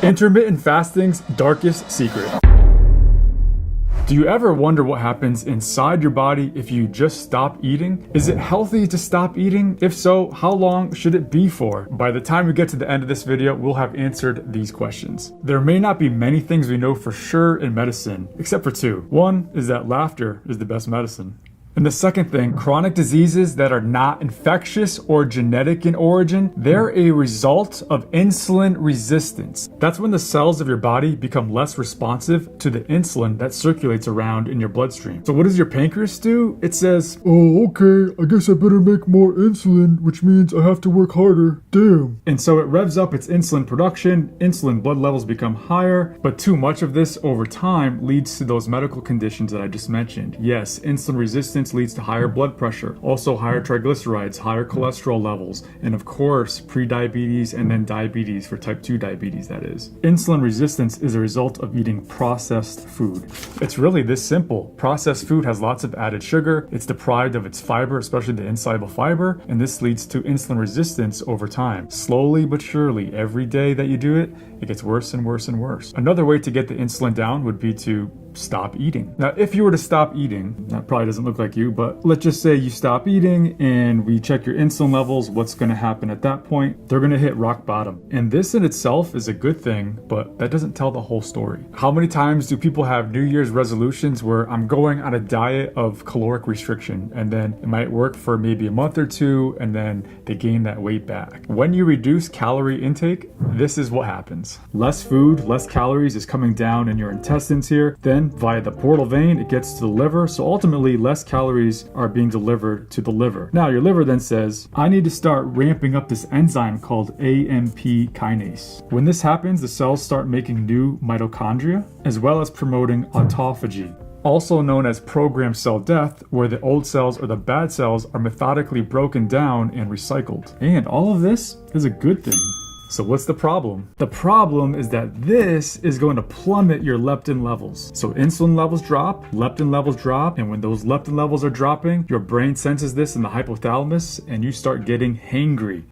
Intermittent fasting's darkest secret. Do you ever wonder what happens inside your body if you just stop eating? Is it healthy to stop eating? If so, how long should it be for? By the time we get to the end of this video, we'll have answered these questions. There may not be many things we know for sure in medicine, except for two. One is that laughter is the best medicine. And the second thing, chronic diseases that are not infectious or genetic in origin, they're a result of insulin resistance. That's when the cells of your body become less responsive to the insulin that circulates around in your bloodstream. So what does your pancreas do? It says, oh, okay, I guess I better make more insulin, which means I have to work harder. Damn. And so it revs up its insulin production, insulin blood levels become higher, but too much of this over time leads to those medical conditions that I just mentioned. Yes, insulin resistance leads to higher blood pressure, also higher triglycerides, higher cholesterol levels, and of course, pre-diabetes and then diabetes for type 2 diabetes, that is. Insulin resistance is a result of eating processed food. It's really this simple. Processed food has lots of added sugar, it's deprived of its fiber, especially the insoluble fiber, and this leads to insulin resistance over time. Slowly but surely, every day that you do it, it gets worse and worse and worse. Another way to get the insulin down would be to stop eating. Now, if you were to stop eating, that probably doesn't look like you, but let's just say you stop eating and we check your insulin levels, what's gonna happen at that point? They're gonna hit rock bottom. And this in itself is a good thing, but that doesn't tell the whole story. How many times do people have New Year's resolutions where I'm going on a diet of caloric restriction, and then it might work for maybe a month or two, and then they gain that weight back? When you reduce calorie intake, this is what happens. Less food, less calories is coming down in your intestines here. Then via the portal vein, it gets to the liver. So ultimately, less calories are being delivered to the liver. Now, your liver then says, I need to start ramping up this enzyme called AMP kinase. When this happens, the cells start making new mitochondria, as well as promoting autophagy, also known as programmed cell death, where the old cells or the bad cells are methodically broken down and recycled. And all of this is a good thing. So what's the problem? The problem is that this is going to plummet your leptin levels. So insulin levels drop, leptin levels drop, and when those leptin levels are dropping, your brain senses this in the hypothalamus and you start getting hangry.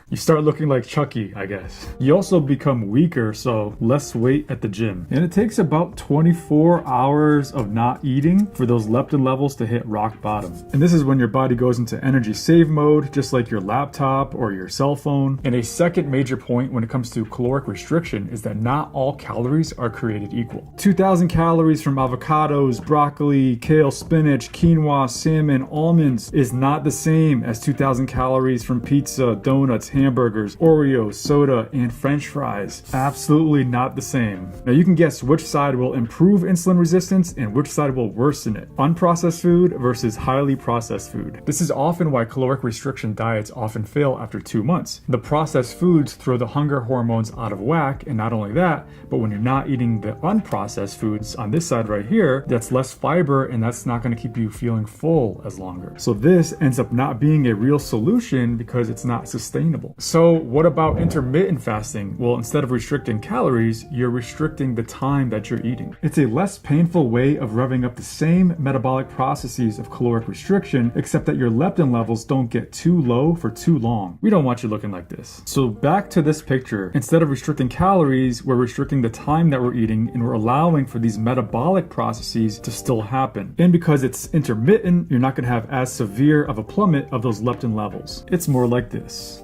You start looking like Chucky, I guess. You also become weaker, so less weight at the gym. And it takes about 24 hours of not eating for those leptin levels to hit rock bottom. And this is when your body goes into energy save mode, just like your laptop or your cell phone. And a second major point when it comes to caloric restriction is that not all calories are created equal. 2,000 calories from avocados, broccoli, kale, spinach, quinoa, salmon, almonds is not the same as 2,000 calories from pizza, donuts, hamburgers, Oreos, soda, and French fries. Absolutely not the same. Now you can guess which side will improve insulin resistance and which side will worsen it. Unprocessed food versus highly processed food. This is often why caloric restriction diets often fail after 2 months. The processed foods throw the hunger hormones out of whack, and not only that, but when you're not eating the unprocessed foods on this side right here, that's less fiber and that's not going to keep you feeling full as longer. So this ends up not being a real solution because it's not sustainable. So what about intermittent fasting? Well, instead of restricting calories, you're restricting the time that you're eating. It's a less painful way of revving up the same metabolic processes of caloric restriction, except that your leptin levels don't get too low for too long. We don't want you looking like this. So back to this picture. Instead of restricting calories, we're restricting the time that we're eating, and we're allowing for these metabolic processes to still happen. And because it's intermittent, you're not going to have as severe of a plummet of those leptin levels. It's more like this.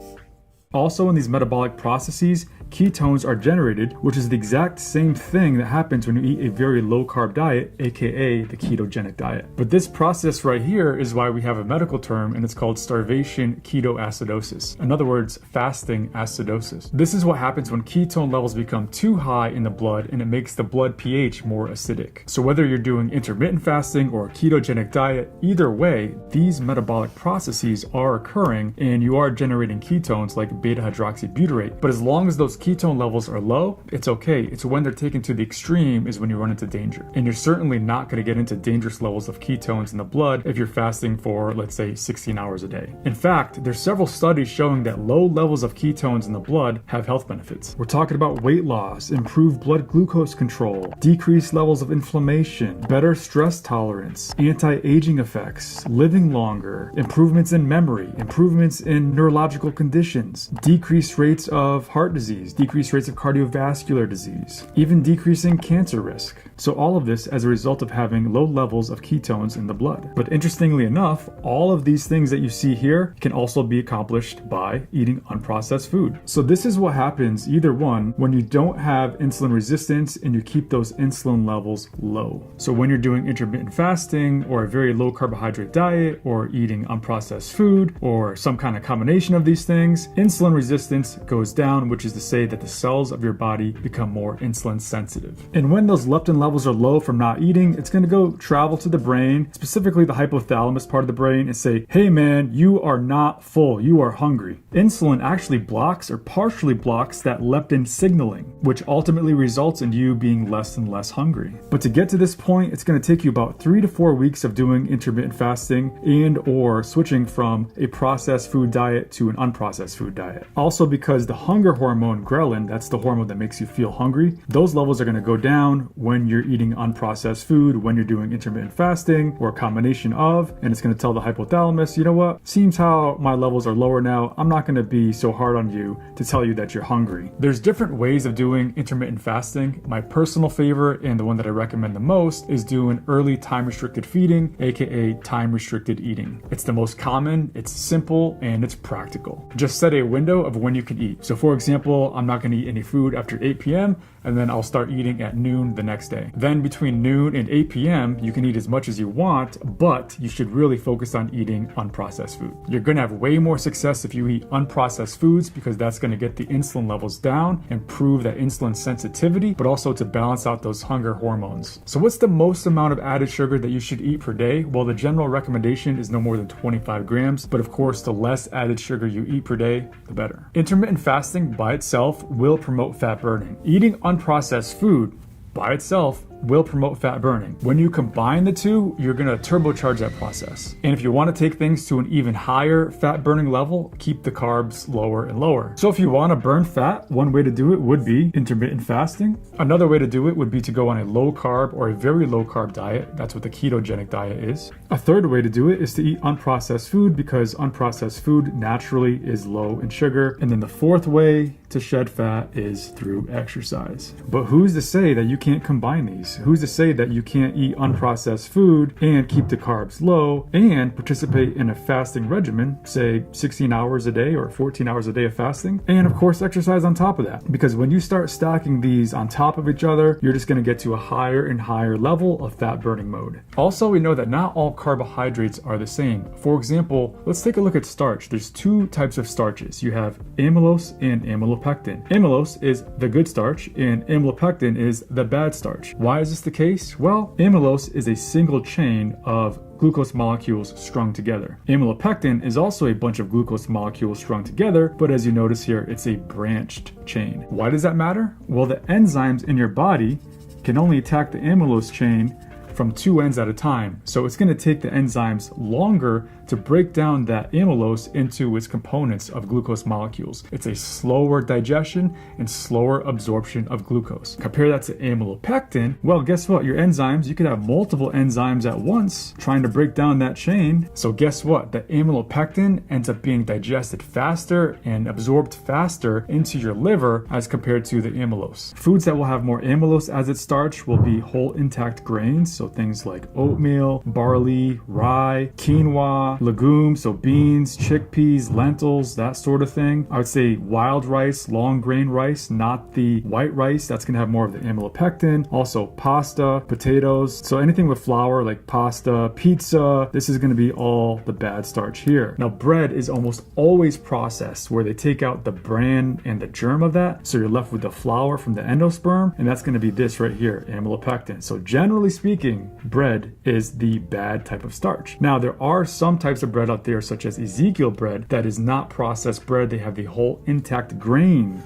Also, in these metabolic processes, ketones are generated, which is the exact same thing that happens when you eat a very low-carb diet, aka the ketogenic diet. But this process right here is why we have a medical term, and it's called starvation ketoacidosis. In other words, fasting acidosis. This is what happens when ketone levels become too high in the blood, and it makes the blood pH more acidic. So whether you're doing intermittent fasting or a ketogenic diet, either way, these metabolic processes are occurring, and you are generating ketones like beta-hydroxybutyrate. But as long as those ketone levels are low, it's okay. It's when they're taken to the extreme is when you run into danger. And you're certainly not going to get into dangerous levels of ketones in the blood if you're fasting for, let's say, 16 hours a day. In fact, there's several studies showing that low levels of ketones in the blood have health benefits. We're talking about weight loss, improved blood glucose control, decreased levels of inflammation, better stress tolerance, anti-aging effects, living longer, improvements in memory, improvements in neurological conditions, decreased rates of heart disease, disease, decreased rates of cardiovascular disease, even decreasing cancer risk. So all of this as a result of having low levels of ketones in the blood. But interestingly enough, all of these things that you see here can also be accomplished by eating unprocessed food. So this is what happens, either one, when you don't have insulin resistance and you keep those insulin levels low. So when you're doing intermittent fasting or a very low carbohydrate diet or eating unprocessed food or some kind of combination of these things, insulin resistance goes down, which is to say that the cells of your body become more insulin sensitive. And when those leptin levels are low from not eating, it's going to go travel to the brain, specifically the hypothalamus part of the brain, and say, hey man, you are not full, you are hungry. Insulin actually blocks or partially blocks that leptin signaling, which ultimately results in you being less and less hungry. But to get to this point, it's going to take you about 3 to 4 weeks of doing intermittent fasting and or switching from a processed food diet to an unprocessed food diet. Also because the hunger hormone ghrelin, that's the hormone that makes you feel hungry, those levels are going to go down when you're eating unprocessed food, when you're doing intermittent fasting or a combination of, and it's going to tell the hypothalamus, you know what, seems how my levels are lower now, I'm not going to be so hard on you to tell you that you're hungry. There's different ways of doing intermittent fasting. My personal favorite and the one that I recommend the most is doing early time restricted feeding, aka time restricted eating. It's the most common, it's simple, and it's practical. Just set a window of when you can eat. So for example, I'm not going to eat any food after 8 p.m. and then I'll start eating at noon the next day. Then between noon and 8 p.m., you can eat as much as you want, but you should really focus on eating unprocessed food. You're going to have way more success if you eat unprocessed foods because that's going to get the insulin levels down, improve that insulin sensitivity, but also to balance out those hunger hormones. So what's the most amount of added sugar that you should eat per day? Well, the general recommendation is no more than 25 grams, but of course, the less added sugar you eat per day, the better. Intermittent fasting by itself will promote fat burning. Eating unprocessed food by itself will promote fat burning. When you combine the two, you're going to turbocharge that process. And if you want to take things to an even higher fat burning level, keep the carbs lower and lower. So if you want to burn fat, one way to do it would be intermittent fasting. Another way to do it would be to go on a low carb or a very low carb diet. That's what the ketogenic diet is. A third way to do it is to eat unprocessed food because unprocessed food naturally is low in sugar. And then the fourth way to shed fat is through exercise. But who's to say that you can't combine these? Who's to say that you can't eat unprocessed food and keep the carbs low and participate in a fasting regimen, say 16 hours a day or 14 hours a day of fasting, and of course exercise on top of that? Because when you start stacking these on top of each other, you're just going to get to a higher and higher level of fat burning mode. Also, we know that not all carbohydrates are the same. For example, let's take a look at starch. There's two types of starches. You have amylose and amylopectin. Amylose is the good starch and amylopectin is the bad starch. Why is this the case? Well, amylose is a single chain of glucose molecules strung together. Amylopectin is also a bunch of glucose molecules strung together, but as you notice here, it's a branched chain. Why does that matter? Well, the enzymes in your body can only attack the amylose chain from two ends at a time. So it's going to take the enzymes longer to break down that amylose into its components of glucose molecules. It's a slower digestion and slower absorption of glucose. Compare that to amylopectin. Well, guess what? Your enzymes, you could have multiple enzymes at once trying to break down that chain. So guess what? The amylopectin ends up being digested faster and absorbed faster into your liver as compared to the amylose. Foods that will have more amylose as its starch will be whole intact grains, so things like oatmeal, barley, rye, quinoa, legumes, so beans, chickpeas, lentils, that sort of thing. I would say wild rice, long grain rice, not the white rice. That's going to have more of the amylopectin. Also pasta, potatoes. So anything with flour like pasta, pizza, this is going to be all the bad starch here. Now bread is almost always processed where they take out the bran and the germ of that. So you're left with the flour from the endosperm, and that's going to be this right here, amylopectin. So generally speaking, bread is the bad type of starch. Now there are some types of bread out there such as Ezekiel bread that is not processed bread. They have the whole intact grain.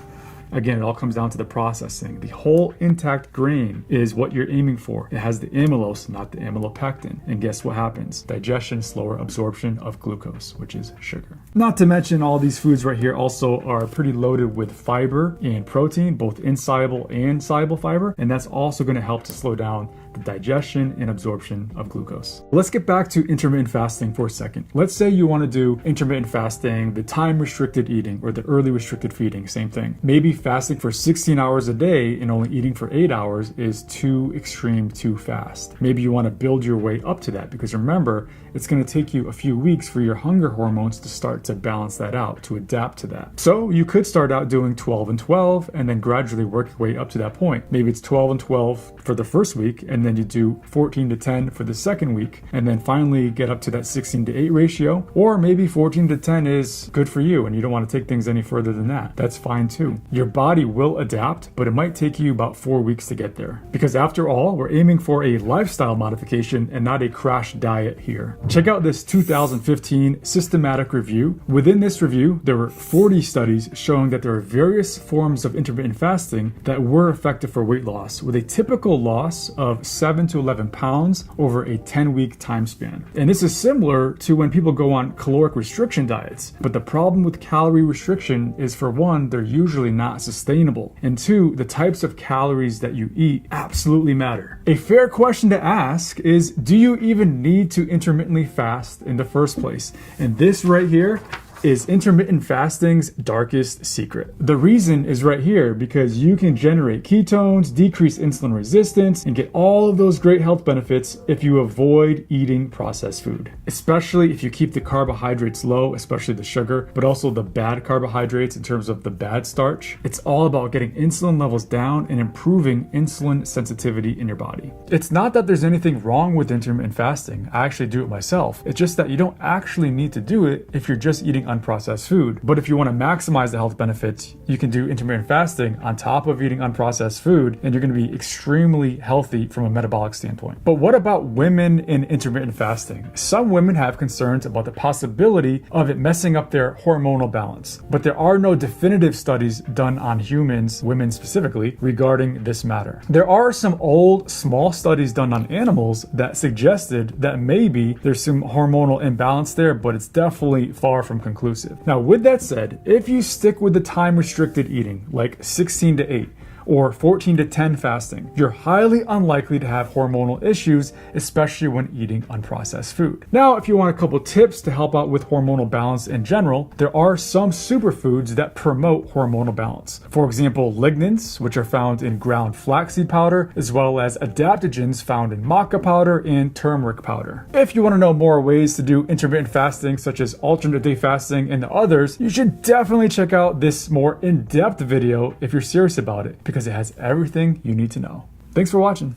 Again, it all comes down to the processing. The whole intact grain is what you're aiming for. It has the amylose, not the amylopectin. And guess what happens? Digestion, slower absorption of glucose, which is sugar. Not to mention all these foods right here also are pretty loaded with fiber and protein, both insoluble and soluble fiber. And that's also going to help to slow down the digestion and absorption of glucose. Let's get back to intermittent fasting for a second. Let's say you want to do intermittent fasting, the time restricted eating, or the early restricted feeding, same thing. Maybe fasting for 16 hours a day and only eating for 8 hours is too extreme, too fast. Maybe you want to build your way up to that, because remember, it's going to take you a few weeks for your hunger hormones to start to balance that out, to adapt to that. So you could start out doing 12 and 12 and then gradually work your way up to that point. Maybe it's 12 and 12 for the first week, and then you do 14 to 10 for the second week, and then finally get up to that 16 to 8 ratio. Or maybe 14 to 10 is good for you and you don't want to take things any further than that. That's fine too. Your body will adapt, but it might take you about 4 weeks to get there. Because after all, we're aiming for a lifestyle modification and not a crash diet here. Check out this 2015 systematic review. Within this review, there were 40 studies showing that there are various forms of intermittent fasting that were effective for weight loss, with a typical loss of 7 to 11 pounds over a 10-week time span. And this is similar to when people go on caloric restriction diets. But the problem with calorie restriction is, for one, they're usually not sustainable. And two, the types of calories that you eat absolutely matter. A fair question to ask is, do you even need to intermittently fast in the first place? And this right here is intermittent fasting's darkest secret. The reason is right here, because you can generate ketones, decrease insulin resistance, and get all of those great health benefits if you avoid eating processed food. Especially if you keep the carbohydrates low, especially the sugar, but also the bad carbohydrates in terms of the bad starch. It's all about getting insulin levels down and improving insulin sensitivity in your body. It's not that there's anything wrong with intermittent fasting. I actually do it myself. It's just that you don't actually need to do it if you're just eating unprocessed food. But if you want to maximize the health benefits, you can do intermittent fasting on top of eating unprocessed food, and you're going to be extremely healthy from a metabolic standpoint. But what about women in intermittent fasting? Some women have concerns about the possibility of it messing up their hormonal balance, but there are no definitive studies done on humans, women specifically, regarding this matter. There are some old, small studies done on animals that suggested that maybe there's some hormonal imbalance there, but it's definitely far from conclusive. Now, with that said, if you stick with the time restricted eating, like 16 to 8, or 14 to 10 fasting, you're highly unlikely to have hormonal issues, especially when eating unprocessed food. Now, if you want a couple tips to help out with hormonal balance in general, there are some superfoods that promote hormonal balance. For example, lignans, which are found in ground flaxseed powder, as well as adaptogens found in maca powder and turmeric powder. If you want to know more ways to do intermittent fasting, such as alternate day fasting and the others, you should definitely check out this more in-depth video if you're serious about it, because it has everything you need to know. Thanks for watching.